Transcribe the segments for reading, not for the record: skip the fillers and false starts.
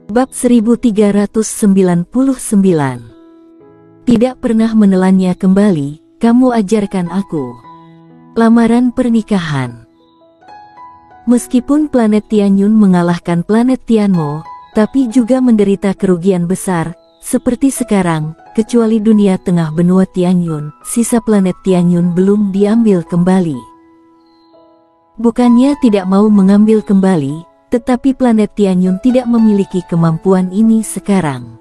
Bab 1399. Tidak pernah menelannya kembali, kamu ajarkan aku. Lamaran pernikahan. Meskipun planet Tianyun mengalahkan planet Tianmo, tapi juga menderita kerugian besar, seperti sekarang, kecuali dunia tengah benua Tianyun, sisa planet Tianyun belum diambil kembali. Bukannya tidak mau mengambil kembali, tetapi planet Tianyun tidak memiliki kemampuan ini sekarang.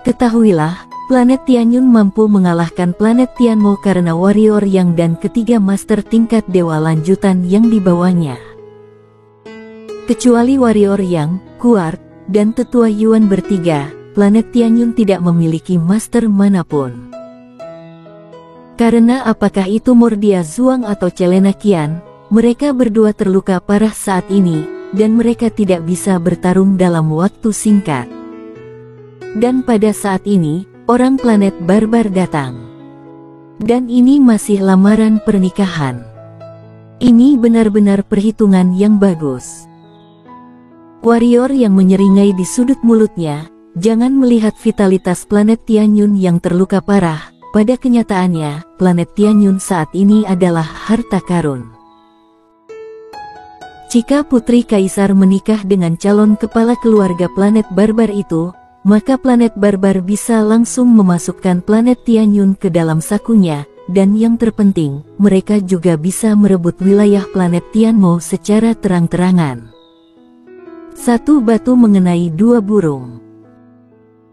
Ketahuilah, planet Tianyun mampu mengalahkan planet Tianmo karena warrior yang dan ketiga master tingkat dewa lanjutan yang dibawanya. Kecuali warrior yang, Kuart, dan tetua Yuan bertiga, planet Tianyun tidak memiliki master manapun. Karena apakah itu Mordia Zhuang atau Celena Qian, mereka berdua terluka parah saat ini, dan mereka tidak bisa bertarung dalam waktu singkat. Dan pada saat ini, orang planet barbar datang. Dan ini masih lamaran pernikahan. Ini benar-benar perhitungan yang bagus. Warrior yang menyeringai di sudut mulutnya, jangan melihat vitalitas planet Tianyun yang terluka parah. Pada kenyataannya, planet Tianyun saat ini adalah harta karun. Jika Putri Kaisar menikah dengan calon kepala keluarga planet barbar itu, maka planet barbar bisa langsung memasukkan planet Tianyun ke dalam sakunya, dan yang terpenting, mereka juga bisa merebut wilayah planet Tianmo secara terang-terangan. Satu batu mengenai dua burung.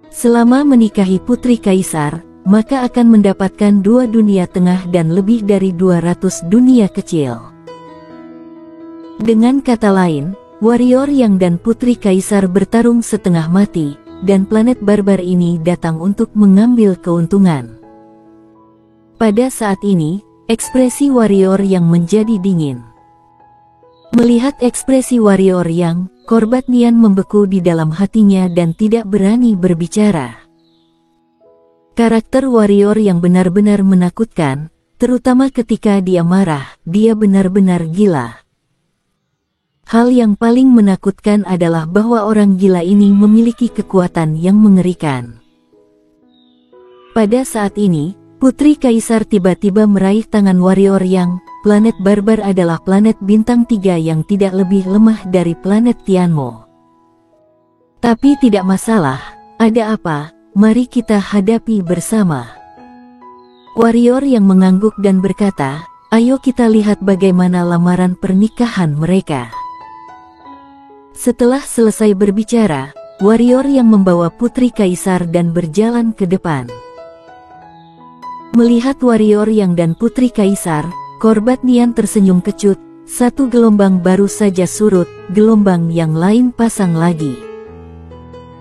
Selama menikahi Putri Kaisar, maka akan mendapatkan dua dunia tengah dan lebih dari 200 dunia kecil. Dengan kata lain, warrior yang dan Putri Kaisar bertarung setengah mati, dan planet barbar ini datang untuk mengambil keuntungan. Pada saat ini, ekspresi warrior yang menjadi dingin. Melihat ekspresi warrior yang, Korbat Nian membeku di dalam hatinya dan tidak berani berbicara. Karakter warrior yang benar-benar menakutkan, terutama ketika dia marah, dia benar-benar gila. Hal yang paling menakutkan adalah bahwa orang gila ini memiliki kekuatan yang mengerikan. Pada saat ini, Putri Kaisar tiba-tiba meraih tangan warrior yang, planet barbar adalah planet bintang 3 yang tidak lebih lemah dari planet Tianmo. Tapi tidak masalah, ada apa, mari kita hadapi bersama. Warrior yang mengangguk dan berkata, ayo kita lihat bagaimana lamaran pernikahan mereka. Setelah selesai berbicara, warrior yang membawa Putri Kaisar dan berjalan ke depan. Melihat warrior yang dan Putri Kaisar, Korbat Nian tersenyum kecut, satu gelombang baru saja surut, gelombang yang lain pasang lagi.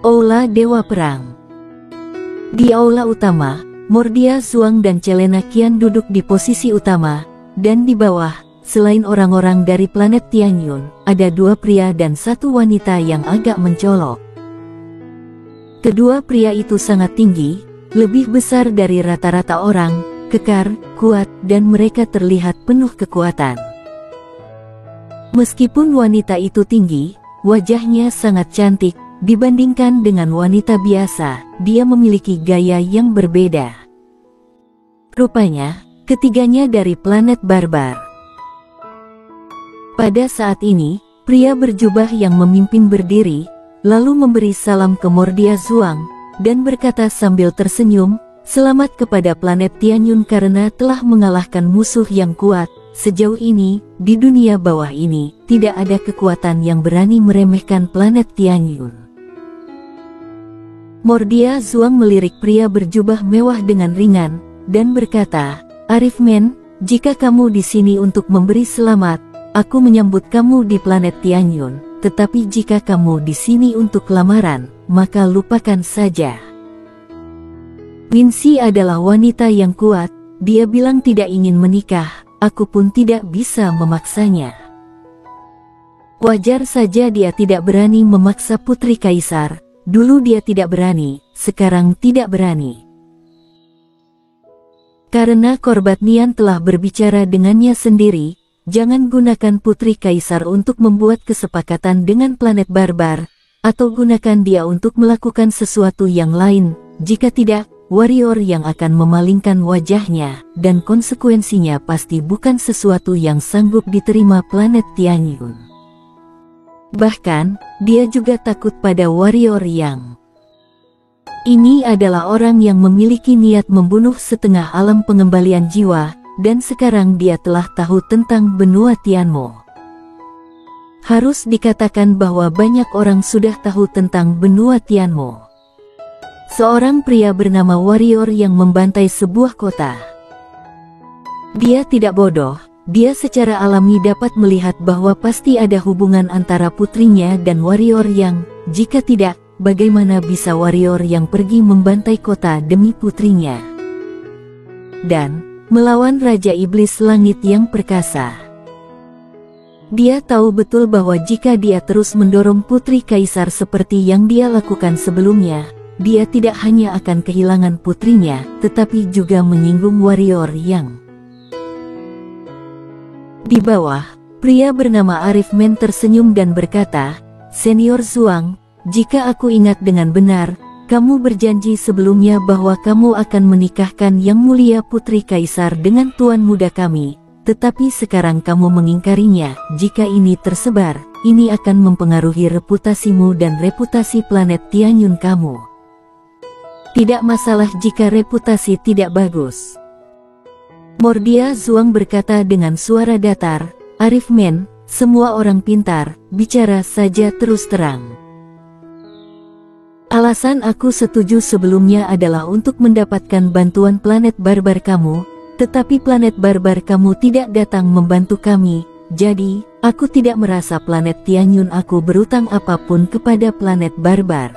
Aula Dewa Perang. Di aula utama, Mordia Zhuang dan Celena Qian duduk di posisi utama, dan di bawah, selain orang-orang dari planet Tianyun, ada dua pria dan satu wanita yang agak mencolok. Kedua pria itu sangat tinggi, lebih besar dari rata-rata orang, kekar, kuat, dan mereka terlihat penuh kekuatan. Meskipun wanita itu tinggi, wajahnya sangat cantik, dibandingkan dengan wanita biasa, dia memiliki gaya yang berbeda. Rupanya, ketiganya dari planet barbar. Pada saat ini, pria berjubah yang memimpin berdiri, lalu memberi salam ke Mordia Zhuang, dan berkata sambil tersenyum, selamat kepada planet Tianyun karena telah mengalahkan musuh yang kuat. Sejauh ini, di dunia bawah ini, tidak ada kekuatan yang berani meremehkan planet Tianyun. Mordia Zhuang melirik pria berjubah mewah dengan ringan, dan berkata, Arifmen, jika kamu di sini untuk memberi selamat, aku menyambut kamu di planet Tianyun, tetapi jika kamu di sini untuk lamaran, maka lupakan saja. Winxi adalah wanita yang kuat, dia bilang tidak ingin menikah, aku pun tidak bisa memaksanya. Wajar saja dia tidak berani memaksa Putri Kaisar, dulu dia tidak berani, sekarang tidak berani. Karena Korbat Nian telah berbicara dengannya sendiri, jangan gunakan Putri Kaisar untuk membuat kesepakatan dengan planet barbar, atau gunakan dia untuk melakukan sesuatu yang lain. Jika tidak, warrior yang akan memalingkan wajahnya, dan konsekuensinya pasti bukan sesuatu yang sanggup diterima planet Tianyun. Bahkan, dia juga takut pada warrior yang ini adalah orang yang memiliki niat membunuh setengah alam pengembalian jiwa, dan sekarang dia telah tahu tentang benua Tianmo. Harus dikatakan bahwa banyak orang sudah tahu tentang benua Tianmo. Seorang pria bernama warrior yang membantai sebuah kota. Dia tidak bodoh, dia secara alami dapat melihat bahwa pasti ada hubungan antara putrinya dan warrior yang, jika tidak, bagaimana bisa warrior yang pergi membantai kota demi putrinya dan melawan Raja Iblis Langit yang perkasa. Dia tahu betul bahwa jika dia terus mendorong putri kaisar seperti yang dia lakukan sebelumnya, dia tidak hanya akan kehilangan putrinya, tetapi juga menyinggung warrior yang di bawah. Pria bernama Arif Men tersenyum dan berkata, "Senior Zhuang, jika aku ingat dengan benar, kamu berjanji sebelumnya bahwa kamu akan menikahkan Yang Mulia Putri Kaisar dengan tuan muda kami, tetapi sekarang kamu mengingkarinya. Jika ini tersebar, ini akan mempengaruhi reputasimu dan reputasi planet Tianyun kamu. Tidak masalah jika reputasi tidak bagus." Mordia Zhuang berkata dengan suara datar, "Arif Men, semua orang pintar, bicara saja terus terang. Alasan aku setuju sebelumnya adalah untuk mendapatkan bantuan planet barbar kamu, tetapi planet barbar kamu tidak datang membantu kami, jadi, aku tidak merasa planet Tianyun aku berutang apapun kepada planet barbar."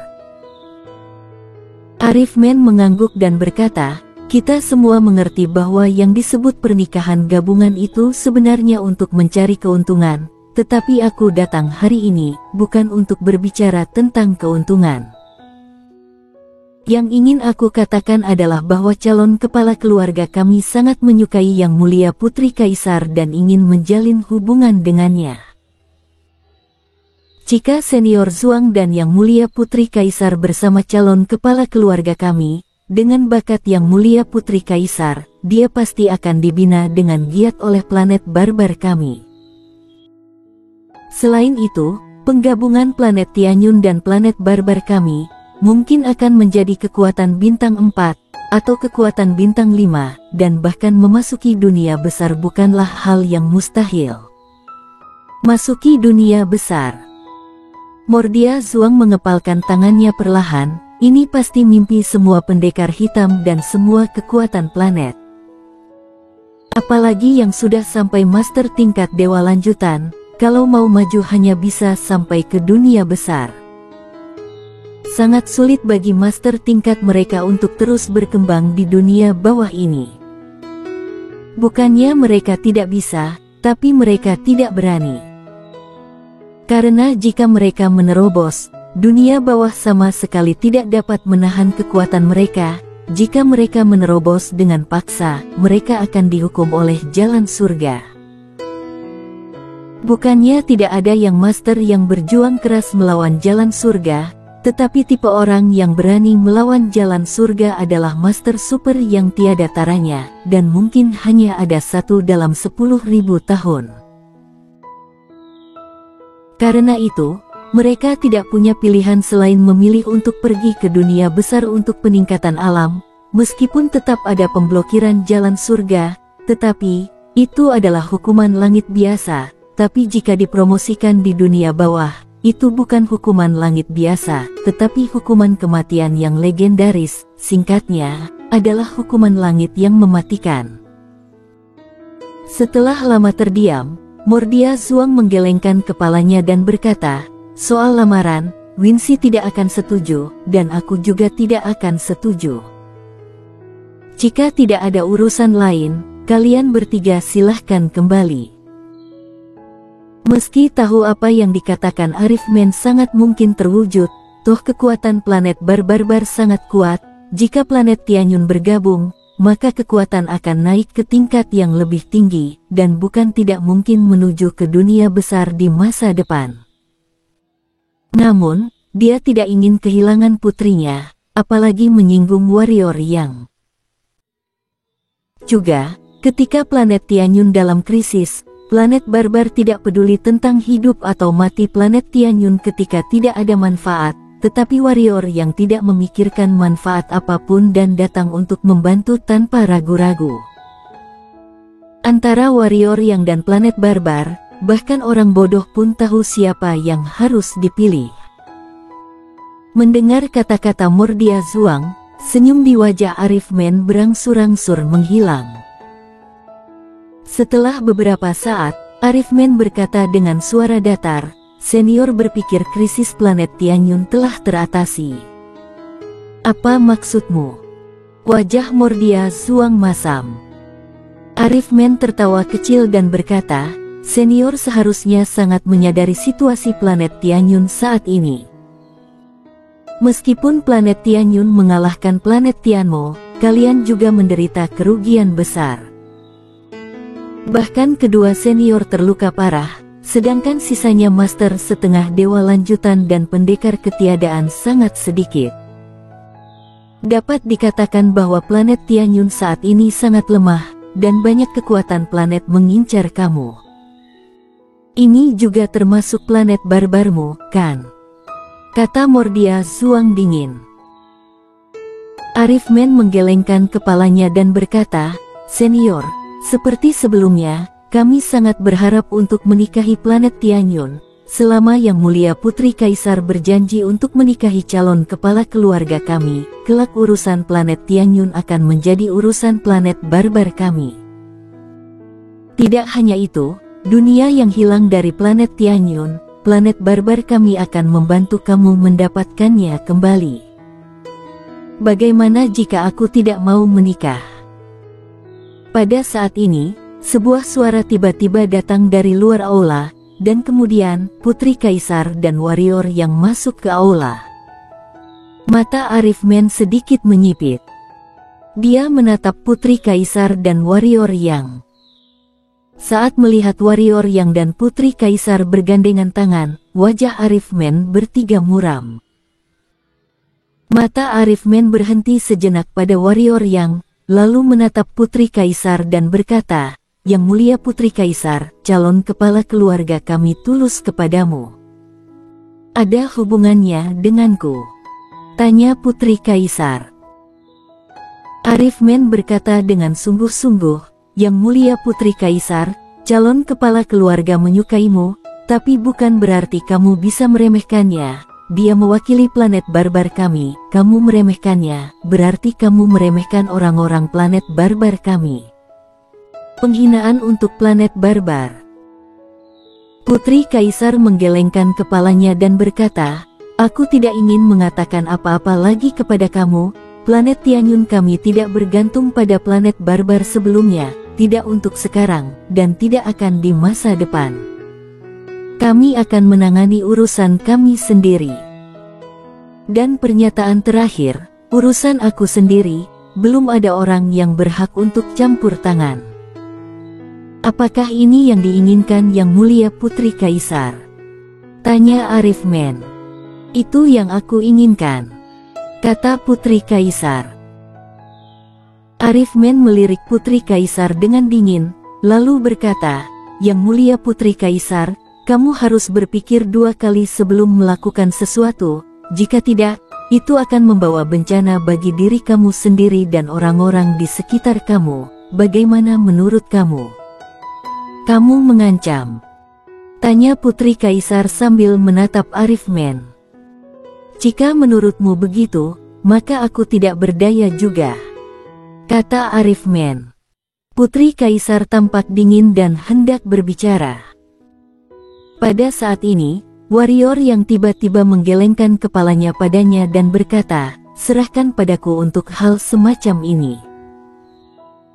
Arif Men mengangguk dan berkata, "Kita semua mengerti bahwa yang disebut pernikahan gabungan itu sebenarnya untuk mencari keuntungan, tetapi aku datang hari ini, bukan untuk berbicara tentang keuntungan. Yang ingin aku katakan adalah bahwa calon kepala keluarga kami sangat menyukai Yang Mulia Putri Kaisar dan ingin menjalin hubungan dengannya. Jika Senior Zhuang dan Yang Mulia Putri Kaisar bersama calon kepala keluarga kami, dengan bakat Yang Mulia Putri Kaisar, dia pasti akan dibina dengan giat oleh planet barbar kami. Selain itu, penggabungan planet Tianyun dan planet barbar kami mungkin akan menjadi kekuatan bintang 4, atau kekuatan bintang 5, dan bahkan memasuki dunia besar bukanlah hal yang mustahil." Masuki dunia besar. Mordia Zhuang mengepalkan tangannya perlahan, ini pasti mimpi semua pendekar hitam dan semua kekuatan planet. Apalagi yang sudah sampai master tingkat dewa lanjutan, kalau mau maju hanya bisa sampai ke dunia besar. Sangat sulit bagi master tingkat mereka untuk terus berkembang di dunia bawah ini. Bukannya mereka tidak bisa, tapi mereka tidak berani. Karena jika mereka menerobos, dunia bawah sama sekali tidak dapat menahan kekuatan mereka. Jika mereka menerobos dengan paksa, mereka akan dihukum oleh jalan surga. Bukannya tidak ada yang master yang berjuang keras melawan jalan surga, tetapi tipe orang yang berani melawan jalan surga adalah master super yang tiada taranya, dan mungkin hanya ada satu dalam 10.000 tahun. Karena itu, mereka tidak punya pilihan selain memilih untuk pergi ke dunia besar untuk peningkatan alam, meskipun tetap ada pemblokiran jalan surga, tetapi, itu adalah hukuman langit biasa, tapi jika dipromosikan di dunia bawah, itu bukan hukuman langit biasa, tetapi hukuman kematian yang legendaris, singkatnya, adalah hukuman langit yang mematikan. Setelah lama terdiam, Mordia Zhuang menggelengkan kepalanya dan berkata, "Soal lamaran, Winsi tidak akan setuju, dan aku juga tidak akan setuju. Jika tidak ada urusan lain, kalian bertiga silahkan kembali." Meski tahu apa yang dikatakan Arif Men sangat mungkin terwujud, toh kekuatan planet barbar sangat kuat, jika planet Tianyun bergabung, maka kekuatan akan naik ke tingkat yang lebih tinggi, dan bukan tidak mungkin menuju ke dunia besar di masa depan. Namun, dia tidak ingin kehilangan putrinya, apalagi menyinggung warrior yang. Juga, ketika planet Tianyun dalam krisis, planet barbar tidak peduli tentang hidup atau mati planet Tianyun ketika tidak ada manfaat, tetapi warrior yang tidak memikirkan manfaat apapun dan datang untuk membantu tanpa ragu-ragu. Antara warrior yang dan planet barbar, bahkan orang bodoh pun tahu siapa yang harus dipilih. Mendengar kata-kata Mordia Zhuang, senyum di wajah Arifman berangsur-angsur menghilang. Setelah beberapa saat, Arifman berkata dengan suara datar, "Senior berpikir krisis planet Tianyun telah teratasi." "Apa maksudmu?" Wajah Mordia Zhuang masam. Arifman tertawa kecil dan berkata, "Senior seharusnya sangat menyadari situasi planet Tianyun saat ini. Meskipun planet Tianyun mengalahkan planet Tianmo, kalian juga menderita kerugian besar. Bahkan kedua senior terluka parah, sedangkan sisanya master setengah dewa lanjutan dan pendekar ketiadaan sangat sedikit. Dapat dikatakan bahwa planet Tianyun saat ini sangat lemah, dan banyak kekuatan planet mengincar kamu. Ini juga termasuk planet barbarmu, kan?" kata Mordia Zhuang dingin. Arifman menggelengkan kepalanya dan berkata, "Senior, seperti sebelumnya, kami sangat berharap untuk menikahi planet Tianyun, selama Yang Mulia Putri Kaisar berjanji untuk menikahi calon kepala keluarga kami, kelak urusan planet Tianyun akan menjadi urusan planet barbar kami. Tidak hanya itu, dunia yang hilang dari planet Tianyun, planet barbar kami akan membantu kamu mendapatkannya kembali. Bagaimana jika aku tidak mau menikah?" Pada saat ini, sebuah suara tiba-tiba datang dari luar aula, dan kemudian Putri Kaisar dan warrior yang masuk ke aula. Mata Arifman sedikit menyipit. Dia menatap Putri Kaisar dan warrior yang. Saat melihat warrior yang dan Putri Kaisar bergandengan tangan, wajah Arifman bertiga muram. Mata Arifman berhenti sejenak pada warrior yang, lalu menatap Putri Kaisar dan berkata, "Yang Mulia Putri Kaisar, calon kepala keluarga kami tulus kepadamu." "Ada hubungannya denganku?" tanya Putri Kaisar. Arifman berkata dengan sungguh-sungguh, "Yang Mulia Putri Kaisar, calon kepala keluarga menyukaimu, tapi bukan berarti kamu bisa meremehkannya. Dia mewakili planet barbar kami, kamu meremehkannya, berarti kamu meremehkan orang-orang planet barbar kami. Penghinaan untuk planet barbar." Putri Kaisar menggelengkan kepalanya dan berkata, "Aku tidak ingin mengatakan apa-apa lagi kepada kamu. Planet Tianyun kami tidak bergantung pada planet barbar sebelumnya, tidak untuk sekarang, dan tidak akan di masa depan. Kami akan menangani urusan kami sendiri. Dan pernyataan terakhir, urusan aku sendiri, belum ada orang yang berhak untuk campur tangan." "Apakah ini yang diinginkan Yang Mulia Putri Kaisar?" tanya Arifman. "Itu yang aku inginkan," kata Putri Kaisar. Arifman melirik Putri Kaisar dengan dingin, lalu berkata, "Yang Mulia Putri Kaisar, kamu harus berpikir dua kali sebelum melakukan sesuatu, jika tidak, itu akan membawa bencana bagi diri kamu sendiri dan orang-orang di sekitar kamu. Bagaimana menurut kamu?" "Kamu mengancam?" tanya Putri Kaisar sambil menatap Arifman. "Jika menurutmu begitu, maka aku tidak berdaya juga," kata Arifman. Putri Kaisar tampak dingin dan hendak berbicara. Pada saat ini, warrior yang tiba-tiba menggelengkan kepalanya padanya dan berkata, "Serahkan padaku untuk hal semacam ini."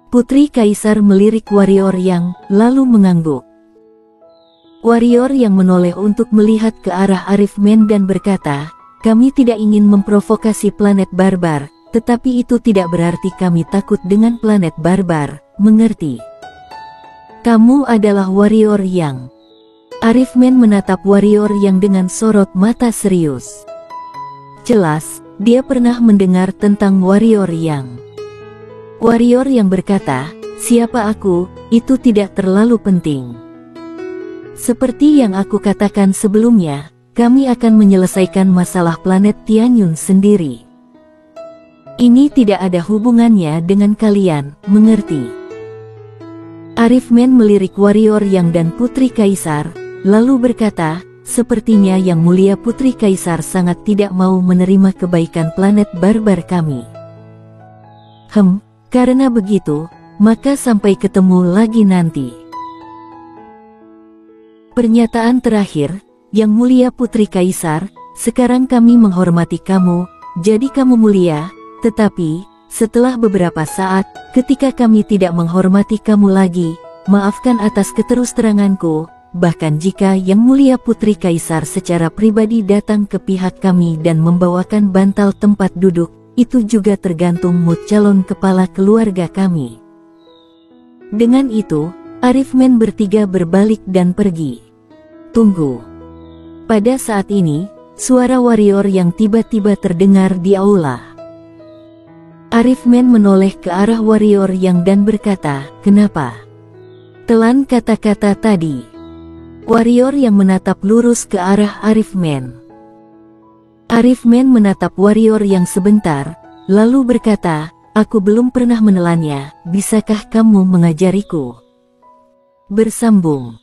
Putri Kaisar melirik warrior yang, lalu mengangguk. Warrior yang menoleh untuk melihat ke arah Arifman dan berkata, "Kami tidak ingin memprovokasi planet barbar, tetapi itu tidak berarti kami takut dengan planet barbar, mengerti? Kamu adalah warrior yang." Arifman menatap warrior yang dengan sorot mata serius. Jelas, dia pernah mendengar tentang warrior yang berkata, "Siapa aku, itu tidak terlalu penting. Seperti yang aku katakan sebelumnya, kami akan menyelesaikan masalah planet Tianyun sendiri. Ini tidak ada hubungannya dengan kalian, mengerti?" Arifmen melirik warrior yang dan Putri Kaisar, lalu berkata, "Sepertinya Yang Mulia Putri Kaisar sangat tidak mau menerima kebaikan planet barbar kami. Karena begitu, maka sampai ketemu lagi nanti." Pernyataan terakhir, Yang Mulia Putri Kaisar, sekarang kami menghormati kamu, jadi kamu mulia, tetapi, setelah beberapa saat, ketika kami tidak menghormati kamu lagi, maafkan atas keterus-teranganku, bahkan jika Yang Mulia Putri Kaisar secara pribadi datang ke pihak kami dan membawakan bantal tempat duduk, itu juga tergantung mood calon kepala keluarga kami. Dengan itu, Arifmen bertiga berbalik dan pergi. Tunggu. Pada saat ini, suara warrior yang tiba-tiba terdengar di aula. Arifmen menoleh ke arah warrior yang dan berkata, "Kenapa? Telan kata-kata tadi." Warrior yang menatap lurus ke arah Arifmen. Arifmen menatap warrior yang sebentar, lalu berkata, "Aku belum pernah menelannya, bisakah kamu mengajariku?" Bersambung.